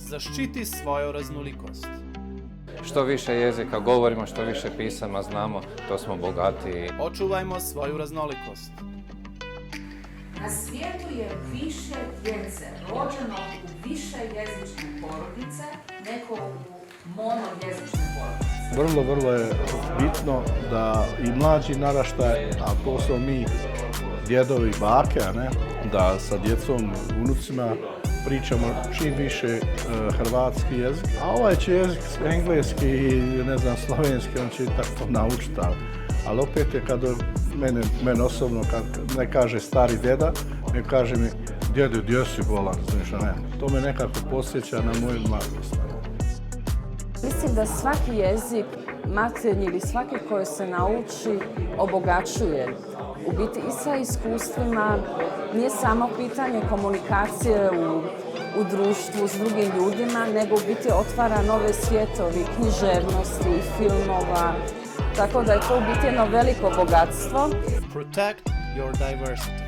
Zaštiti svoju raznolikost. Što više jezika govorimo, što više pisama znamo, to smo bogatiji. Očuvajmo svoju raznolikost. Na svijetu je više djece rođeno u više jezične porodice nego u monojezične porodice. Vrlo je bitno da i mlađi naraštaj, a posebno mi, djedovi i bake, da sa djecom, unucima pričamo čim više hrvatski jezik. A ovaj će jezik engleski i slovenski, on će tako naučiti. Ali opet je kad mene osobno, kad ne kaže stari djeda, ne kaže mi djedo, gdje si bolan, to me nekako podsjeća na moju mladost. Mislim da svaki jezik, maternji ili svaki koji se nauči, obogaćuje. U biti i sa iskustvima nije samo pitanje komunikacije u društvu s drugim ljudima, nego u biti otvara nove svijetovi, književnosti, filmova. Tako da je to u biti jedno veliko bogatstvo. Protect your diversity.